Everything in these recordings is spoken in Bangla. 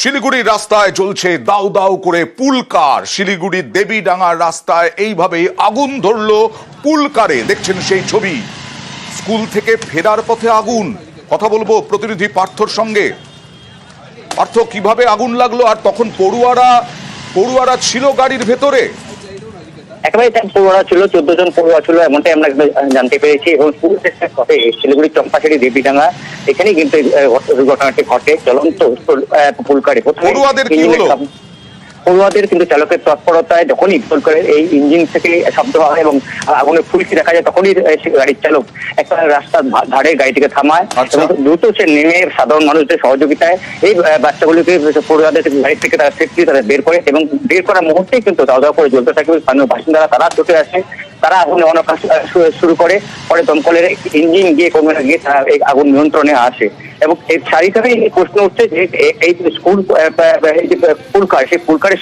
শিলিগুড়ির রাস্তায় চলছে দাউ দাউ করে পুলকার। শিলিগুড়ির দেবীডাঙ্গার রাস্তায় এইভাবেই আগুন ধরলো পুলকারে। দেখছেন সেই ছবি। স্কুল থেকে ফেরার পথে আগুন। কথা বলবো প্রতিনিধি পার্থর সঙ্গে। পার্থ, কিভাবে আগুন লাগলো? আর তখন পড়ুয়ারা ছিল গাড়ির ভেতরে? একেবারে পড়ুয়ারা ছিল, 14 জন পড়ুয়া ছিল এমনটাই আমরা জানতে পেরেছি। এবং স্কুল থেকে শিলিগুড়ির চম্পাশাড়ি দেবীডাঙ্গা এখানেই কিন্তু দুর্ঘটনাটি ঘটে। চলন্ত পুলকারে পড়ুয়াদের কি হলো? পড়ুয়াদের কিন্তু চালকের তৎপরতায় যখনই পুলকারের এই ইঞ্জিন থেকে শব্দ হয় এবং আগুনের ফুলকি দেখা যায়, তখনই গাড়ির চালক একটা রাস্তার ধারে গাড়িটিকে থামায় এবং দ্রুত সে নেমে সাধারণ মানুষদের সহযোগিতায় এই বাচ্চাগুলিকে পড়ুয়াদের গাড়ি থেকে তারা সেফটি তারা বের করে এবং বের করার মুহূর্তেই কিন্তু দাও দাও করে জ্বলতে থাকে। স্থানীয় বাসিন্দারা তারা ছুটে আসে, তারা আগুন নেওয়ানোর কাজ শুরু করে। পরে দমকলের ইঞ্জিন গিয়ে কর্মীরা গিয়ে এই আগুন নিয়ন্ত্রণে আসে। এবং এর চারিদিকে প্রশ্ন উঠছে যে এই স্কুল পুলকার, সেই পুলকারে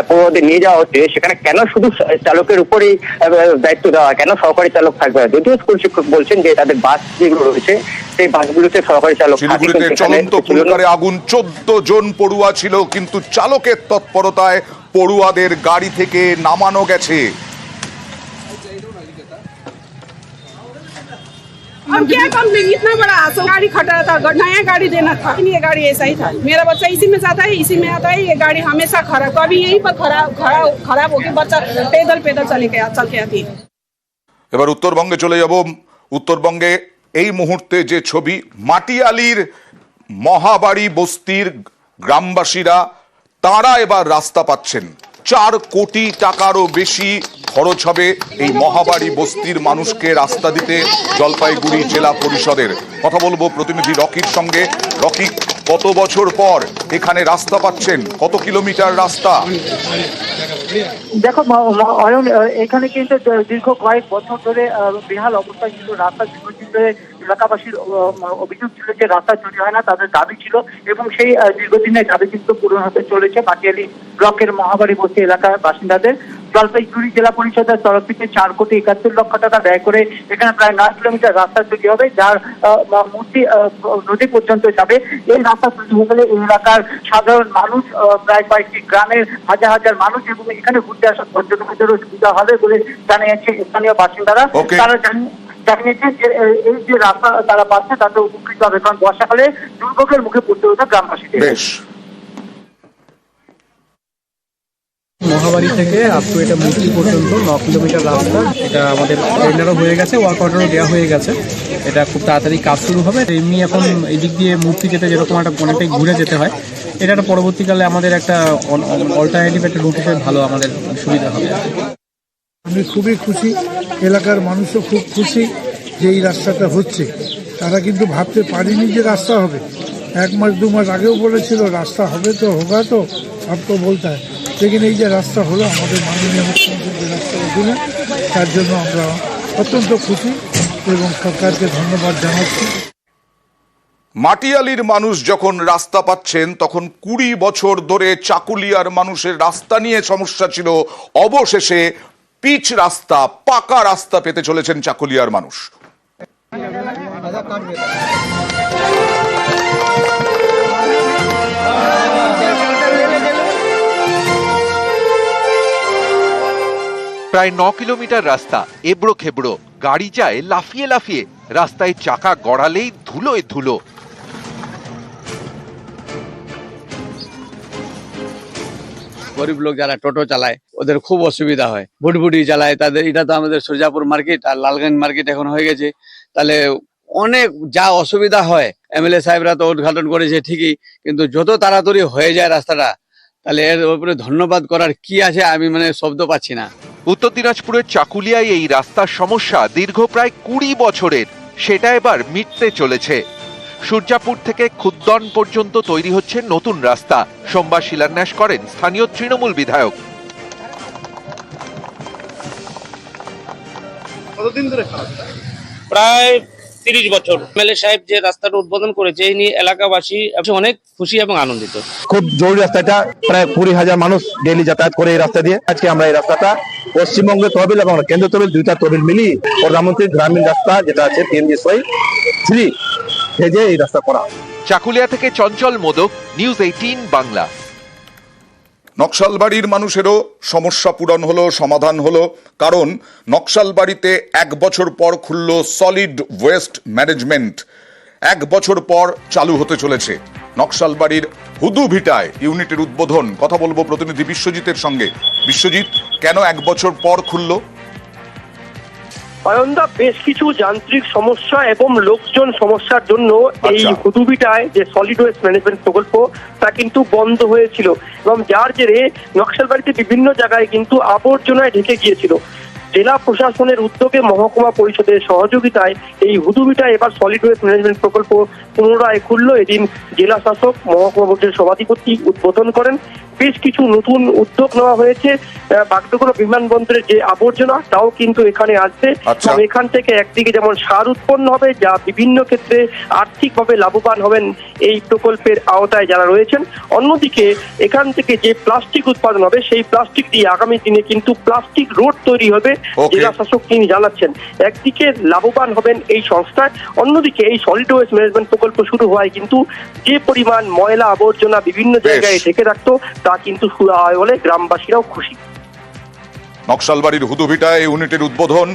পড়ুয়াদের নিয়ে যাওয়া হচ্ছে, সেখানে কেন শুধু চালকের উপরেই দায়িত্ব দেওয়া, কেন সহকারী চালক থাকবে? যদিও স্কুল শিক্ষক বলছেন যে তাদের বাস যেগুলো রয়েছে সেই বাসগুলোতে সহকারী চালক থাকে। চলন্ত পুলকারে আগুন, 14 জন পড়ুয়া ছিল, কিন্তু চালকের তৎপরতায় পড়ুয়াদের গাড়ি থেকে নামানো গেছে। हम क्या कंप्लेन, इतना बड़ा गाड़ी खटा था, नया गाड़ी देना था, ये गाड़ी ऐसा ही था। मेरा बच्चा इसी में जाता है, इसी में आता है, ये गाड़ी हमेशा खराब, कभी यहीं पर खराब होके बच्चा पैदल चल के आती है। এবার উত্তরবঙ্গে চলে যাব। উত্তরবঙ্গে এই মুহূর্তে যে ছবি, মাটিয়ালির মহাবাড়ি বস্তির গ্রামবাসীরা তারা এবার রাস্তা পাচ্ছেন। 4 কোটি টাকারও বেশি খরচ হবে এই মহাবাড়ি বস্তির মানুষকে রাস্তা দিতে জলপাইগুড়ি জেলা পরিষদের। কথা বলবো প্রতিনিধি রকির সঙ্গে। রকি, কত বছর পর এখানে রাস্তা পাচ্ছেন? কত কিলোমিটার রাস্তা? দেখো অয়ন, এখানে কিন্তু দীর্ঘ কয়েক বছর ধরে বেহাল অবস্থায় ছিল রাস্তা। দীর্ঘদিন ধরে এলাকাবাসীর অভিযোগ ছিল যে রাস্তা তৈরি হয় না, তাদের দাবি ছিল এবং সেই দীর্ঘদিনের দাবি কিন্তু পূরণ হতে চলেছে। মাটিয়ালি ব্লকের মহাবাড়ি বস্তি এলাকার বাসিন্দাদের জলপাইগুড়ি জেলা পরিষদের তরফ থেকে 4 কোটি 71 লক্ষ টাকা ব্যয় করে এখানে প্রায় 9 কিলোমিটার রাস্তা তৈরি হবে, যার মূর্তি নদী পর্যন্ত যাবে। এই রাস্তা তৈরি হয়ে গেলে এই এলাকার সাধারণ মানুষ, প্রায় কয়েকটি গ্রামের হাজার হাজার মানুষ এবং এখানে ঘুরতে আসা পর্যটকদেরও সুবিধা হবে বলে জানিয়েছে স্থানীয় বাসিন্দারা। তারা জানিয়েছে যে এই যে রাস্তা তারা পাচ্ছে তাতে উপকৃত হবে, কারণ বর্ষাকালে দুর্ভোগের মুখে পড়তে হতো গ্রামবাসীদের। মহাবাড়ি থেকে আপ টু এটা মূর্তি পর্যন্ত 9 কিলোমিটার রাস্তা। এটা আমাদের টেন্ডারও হয়ে গেছে, ওয়ার্ক অর্ডারও দেওয়া হয়ে গেছে। এটা খুব তাড়াতাড়ি কাজ শুরু হবে। এমনি এখন এই দিক দিয়ে মূর্তি যেতে যেরকম একটা অনেকটাই ঘুরে যেতে হয়, এটা একটা পরবর্তীকালে আমাদের একটা অল্টারনেটিভ একটা রুট হিসেবে ভালো আমাদের সুবিধা হবে। আমি খুবই খুশি, এলাকার মানুষও খুব খুশি যে এই রাস্তাটা হচ্ছে। তারা কিন্তু ভাবতে পারেনি যে রাস্তা হবে। 1 মাস 2 মাস আগেও বলেছিল রাস্তা হবে, তো হোগা তো সব তো বলতে হয়। लेकिन এই যে রাস্তা হলো আমাদের মাননীয় মুখ্যমন্ত্রী যে রাস্তাটা দিলেন, তার জন্য আমরা অত্যন্ত খুশি এবং সরকারকে ধন্যবাদ জানাচ্ছি। মাটিয়ালির মানুষ যখন রাস্তা পাচ্ছেন, তখন 20 বছর ধরে চাকুলিয়ার মানুষের রাস্তা নিয়ে সমস্যা ছিল। অবশেষে পিচ রাস্তা, পাকা রাস্তা পেতে চলেছেন চাকুলিয়ার মানুষ। প্রায় 9 কিলোমিটার রাস্তা এবড়ো খেবড়ো, গাড়ি যায় লাফিয়ে লাফিয়ে, রাস্তায় চাকা গড়ালেই ধুলোয় ধুলো। গরিব লোক যারা টোটো চালায় ওদের খুব অসুবিধা হয়, ভুটভুটি চালায় তাদের। এটা তো আমাদের সরজাপুর মার্কেট আর লালগঞ্জ মার্কেট এখন হয়ে গেছে, তাহলে অনেক যা অসুবিধা হয়। এমএলএ সাহেবরা তো উদ্ঘাটন করেছে ঠিকই, কিন্তু যত তাড়াতাড়ি হয়ে যায় রাস্তাটা, তাহলে এর উপরে ধন্যবাদ করার কি আছে, আমি শব্দ পাচ্ছি না। উত্তর দিনাজপুরের চাকুলিয়ায় এই রাস্তার সমস্যা দীর্ঘ প্রায় 20 বছরের, সেটা এবার মিটতে চলেছে। সূর্যাপুর থেকে খুদ্দন পর্যন্ত তৈরি হচ্ছে নতুন রাস্তা। সোমবার শিলান্যাস করেন স্থানীয় তৃণমূল বিধায়ক। কতদিন ধরে প্রায় 30 বছর। এমএলএ সাহেব যে রাস্তাটা উদ্বোধন করেছে এই নিয়ে এলাকাবাসী অনেক খুশি এবং আনন্দিত। খুব জরুরি রাস্তাটা, প্রায় 20,000 মানুষ ডেইলি যাতায়াত করে এই রাস্তা দিয়ে। আজকে আমরা এই রাস্তাটা পশ্চিমবঙ্গের তহবিল এবং কেন্দ্র তহবিল, 2টা তহবিল মিলিয়ে প্রধানমন্ত্রী গ্রামীণ রাস্তা যেটা আছে PMGSY 3 ফেজে এই রাস্তা করা। চাকুলিয়া থেকে চঞ্চল মোদক, নিউজ 18 বাংলা। নকশালবাড়ির মানুষেরও সমস্যা পূরণ হলো, সমাধান হলো, কারণ নকশালবাড়িতে 1 বছর পর খুলল সলিড ওয়েস্ট ম্যানেজমেন্ট। 1 বছর পর চালু হতে চলেছে নকশালবাড়ির হুদুভিটায় ইউনিটের উদ্বোধন। কথা বলবো প্রতিনিধি বিশ্বজিতের সঙ্গে। বিশ্বজিৎ, কেন 1 বছর পর খুলল? অয়নদা, বেশ কিছু যান্ত্রিক সমস্যা এবং লোকজন সমস্যার জন্য এই হুদুভিটায় যে সলিড ওয়েস্ট ম্যানেজমেন্ট প্রকল্প তা কিন্তু বন্ধ হয়েছিল এবং যার জেরে নকশালবাড়িতে বিভিন্ন জায়গায় কিন্তু আবর্জনায় ঢেকে গিয়েছিল। জেলা প্রশাসনের উদ্যোগে মহকুমা পরিষদের সহযোগিতায় এই হুদুভিটায় এবার সলিড ওয়েস্ট ম্যানেজমেন্ট প্রকল্প পুনরায় খুলল। এদিন জেলা শাসক মহকুমা বোর্ডের সভাধিপতি উদ্বোধন করেন। বেশ কিছু নতুন উদ্যোগ নেওয়া হয়েছে। বাগডোগরা বিমানবন্দরের যে আবর্জনা তাও কিন্তু এখানে আসবে এবং এখান থেকে একদিকে যেমন সার উৎপন্ন হবে, যা বিভিন্ন ক্ষেত্রে আর্থিকভাবে লাভবান হবেন এই প্রকল্পের আওতায় যারা রয়েছেন। অন্যদিকে এখান থেকে যে প্লাস্টিক উৎপাদন হবে সেই প্লাস্টিক দিয়ে আগামী দিনে কিন্তু প্লাস্টিক রোড তৈরি হবে, জেলা শাসক তিনি জানাচ্ছেন। একদিকে লাভবান হবেন এই সংস্থায়, অন্যদিকে এই সলিড ওয়েস্ট ম্যানেজমেন্ট প্রকল্প শুরু হওয়ায় কিন্তু যে পরিমাণ ময়লা আবর্জনা বিভিন্ন জায়গায় ঢেকে রাখতো তা কিন্তু শুরু হয় বলে গ্রামবাসীরাও খুশি। নকশালবাড়ির হুদুভিটায় ইউনিটের উদ্বোধন।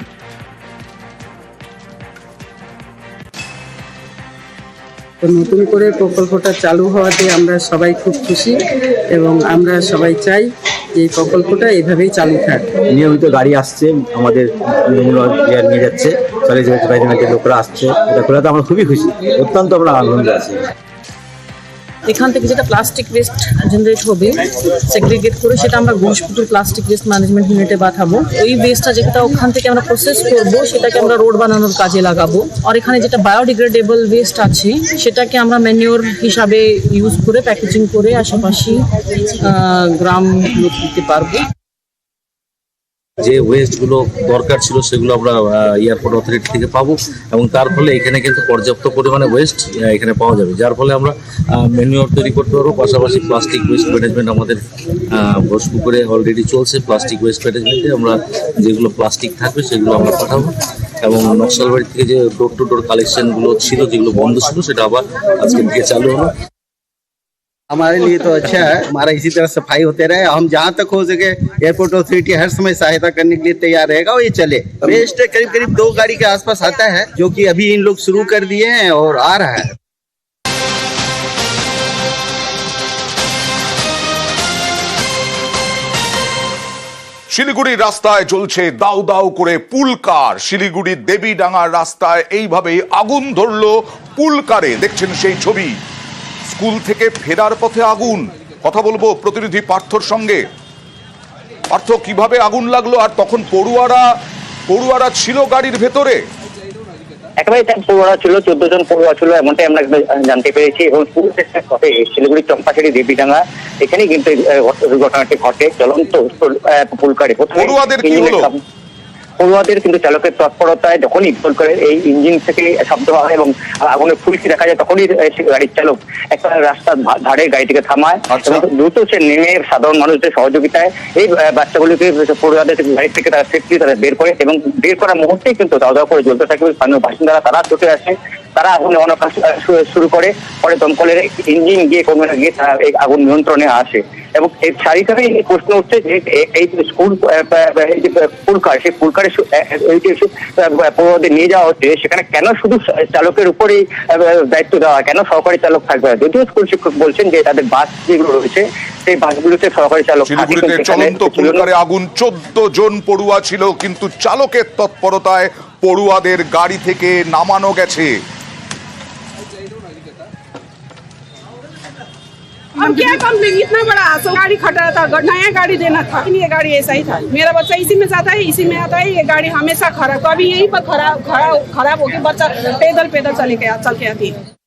নতুন করে প্রকল্পটা চালু হওয়াতে আমরা সবাই খুব খুশি এবং আমরা সবাই চাই এই প্রকল্পটা এইভাবেই চালু থাক। নিয়মিত গাড়ি আসছে, আমাদের নিয়ে যাচ্ছে, লোকরা আসছে, এটা খোলাতে আমরা খুবই খুশি, অত্যন্ত আমরা আনন্দ আছি। এখান থেকে যেটা প্লাস্টিক ওয়েস্ট জেনারেট হবে সেগ্রিগেট করে সেটা আমরা ঘোষপুকুর প্লাস্টিক ওয়েস্ট ম্যানেজমেন্ট ইউনিটে পাঠাবো। ওই ওয়েস্টটা যেটা ওখান থেকে আমরা প্রসেস করব সেটাকে আমরা রোড বানানোর কাজে লাগাবো। আর এখানে যেটা বায়োডিগ্রেডেবল ওয়েস্ট আছে সেটাকে আমরা ম্যানিওর হিসাবে ইউজ করে প্যাকেজিং করে আশেপাশে গ্রাম দিতে পারবো। যে ওয়েস্টগুলো দরকার ছিল সেগুলো আমরা এয়ারপোর্ট অথরিটি থেকে পাবো এবং তার ফলে এখানে কিন্তু পর্যাপ্ত পরিমাণে ওয়েস্ট এখানে পাওয়া যাবে, যার ফলে আমরা ম্যানিওর তৈরি করতে পারবো। পাশাপাশি প্লাস্টিক ওয়েস্ট ম্যানেজমেন্ট আমাদের ঘোষপুকুরে অলরেডি চলছে। প্লাস্টিক ওয়েস্ট ম্যানেজমেন্টে আমরা যেগুলো প্লাস্টিক থাকবে সেগুলো আমরা পাঠাবো এবং নকশালবাড়ি থেকে যে ডোর টু ডোর কালেকশনগুলো ছিল যেগুলো বন্ধ ছিল সেটা আবার আজকে থেকে চালু হলো। हमारे लिए तो अच्छा है, हमारा इसी तरह सफाई होते रहे। हम जहाँ तक हो सके एयरपोर्ट अथॉरिटी हर समय सहायता करने के लिए तैयार रहेगा और ये चले। वेस्ट करीब 2 गाड़ी के आसपास आता है जो कि अभी इन लोग शुरू कर दिए हैं और आ रहा है। শিলিগুড়ির রাস্তায় চলছে দাউ দাউ করে পুলকার। শিলিগুড়ির দেবীডাঙ্গার রাস্তায় এইভাবেই আগুন ধরলো পুলকারে। দেখছেন সেই ছবি। স্কুল থেকে ফেরার পথে আগুন। কথা বলবো প্রতিনিধি পার্থর সঙ্গে। পার্থ, কিভাবে আগুন লাগলো আর তখন পড়ুয়ারা ছিল গাড়ির ভেতরে? একেবারে পড়ুয়ারা ছিল, 14 জন পড়ুয়া ছিল এমনটাই আমরা জানতে পেরেছি। এবং স্কুল থেকে শিলিগুড়ি চম্পাশাড়ি দেবীডাঙ্গা এখানেই কিন্তু দুর্ঘটনাটি ঘটে। চলন্ত পুলকারে পড়ুয়াদের কি হলো? পড়ুয়াদের কিন্তু চালকের তৎপরতায় যখনই পুলকারের এই ইঞ্জিন থেকে শব্দ হয় এবং আগুনের ফুলকি দেখা যায় তখনই গাড়ির চালক একটা রাস্তার ধারে গাড়িটিকে থামায় এবং দ্রুত সে নেমে সাধারণ মানুষদের সহযোগিতায় এই বাচ্চাগুলিকে পড়ুয়াদের গাড়ি থেকে তারা সেফটি তারা বের করে এবং বের করার মুহূর্তেই কিন্তু দাও দাও করে জ্বলতে থাকে। স্থানীয় বাসিন্দারা তারা ছুটে আসে, তারা আগুনে অনকাশ শুরু করে। পরে দমকলের দমকলের গিয়ে কর্মীরা গিয়ে তারা এই আগুন নিয়ন্ত্রণে আসে। এবং এর সারিভাবে এই প্রশ্ন উঠছে যে এই স্কুল পুলকার, সেই পুলকারে পড়ুয়াদের নিয়ে যাওয়া হচ্ছে, সেখানে কেন শুধু চালকের উপরেই দায়িত্ব দেওয়া, কেন সহকারী চালক থাকবে? যদিও স্কুল শিক্ষক বলছেন যে তাদের বাস যেগুলো রয়েছে সেই বাসগুলোতে সহকারী চালক। শিলিগুড়িতে চলন্ত পুলকারে আগুন, 14 জন পড়ুয়া ছিল, কিন্তু চালকের তৎপরতায় পড়ুয়াদের গাড়ি থেকে নামানো গেছে। हम क्या कंप्लेन, इतना बड़ा गाड़ी खटा था, नया गाड़ी देना था, ये गाड़ी ऐसा ही था। मेरा बच्चा इसी में जाता है, इसी में आता है। ये गाड़ी हमेशा खराब, कभी यहीं पर खराब होके बच्चा पैदल चल के आती है।